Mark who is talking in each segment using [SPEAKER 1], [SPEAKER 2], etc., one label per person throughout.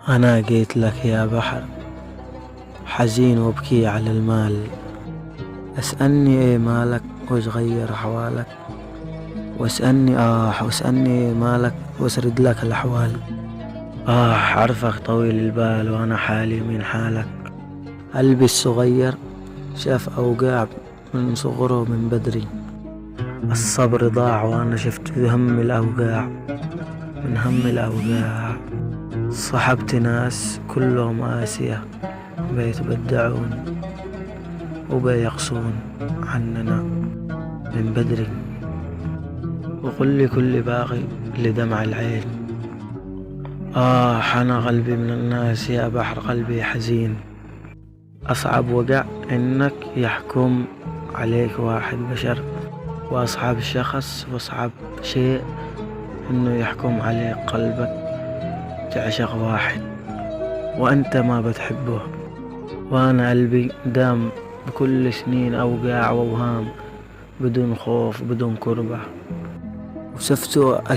[SPEAKER 1] أنا جيت لك يا بحر حزين وابكي على المال. اسألني ايه مالك وش غير أحوالك، واسألني ايه مالك واسرد لك الأحوال. عرفك طويل البال وأنا حالي من حالك. قلبي الصغير شاف أوجاع من صغره من بدري. الصبر ضاع وأنا شفت هم الأوجاع من هم الأوجاع. صحبت ناس كلهم آسية بيتبدعون وبيقصون عننا من بدري. وقل لي كل باغي لدمع العين. أنا قلبي من الناس يا بحر قلبي حزين. أصعب وجع إنك يحكم عليك واحد بشر، وأصعب شخص وأصعب شيء إنه يحكم عليك قلبك تعشق واحد وأنت ما بتحبه. وأنا قلبي دام بكل سنين أوجاع وأوهام بدون خوف بدون كربة. وشفتوا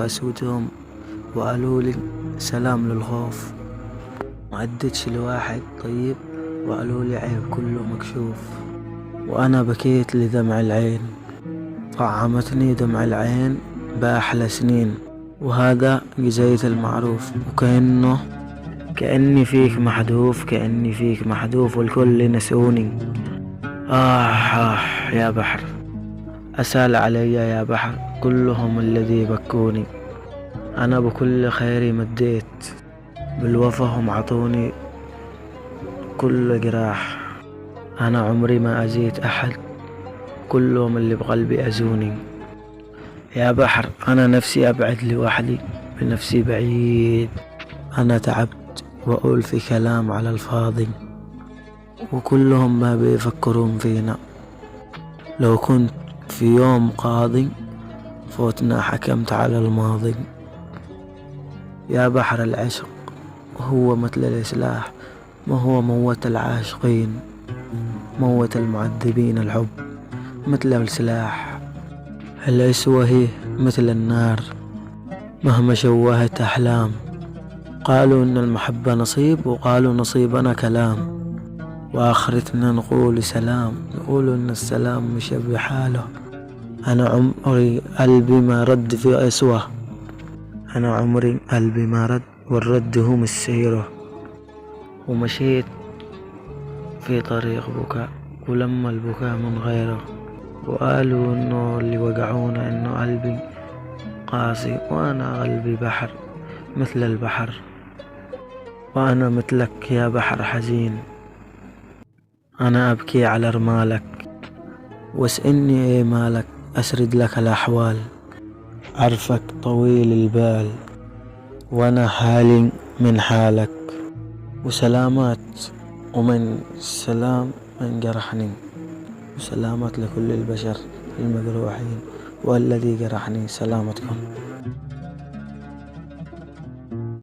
[SPEAKER 1] أسوتهم وقالوا لي سلام للخوف. ما عدتش لواحد طيب وقالوا لي عيب كله مكشوف. وأنا بكيت لدمع العين، طعمتني دمع العين بأحلى سنين. وهذا جزيت المعروف، كأني فيك محذوف والكل نسوني. يا بحر أسال علي يا بحر كلهم الذي بكوني. أنا بكل خيري مديت بالوفا هم عطوني كل جراح. أنا عمري ما أزيت أحد كلهم اللي بقلبي أزوني. يا بحر أنا نفسي أبعد لوحدي بنفسي بعيد. أنا تعبت وأقول في كلام على الفاضي وكلهم ما بيفكرون فينا. لو كنت في يوم قاضي فوتنا حكمت على الماضي. يا بحر العشق هو مثل الإسلاح، ما هو موت العاشقين موت المعذبين. الحب مثل السلاح، العسوة هي مثل النار مهما شوهت أحلام. قالوا إن المحبة نصيب وقالوا نصيبنا كلام، وآخرتنا نقول سلام، نقول إن السلام مش بحاله. أنا عمري قلبي ما رد في أسوة، أنا عمري قلبي ما رد والرد هو مسيره. ومشيت في طريق بكاء ولما البكاء من غيره. وقالوا إنه اللي وقعونا إنه قلبي قاسي، وأنا قلبي بحر مثل البحر. وأنا مثلك يا بحر حزين، أنا أبكي على رمالك. واسألني ايه مالك أسرد لك الأحوال. عرفك طويل البال وأنا حالي من حالك. وسلامات ومن سلام من جرحني، وسلامات لكل البشر المجروحين والذي جرحني. سلامتكم.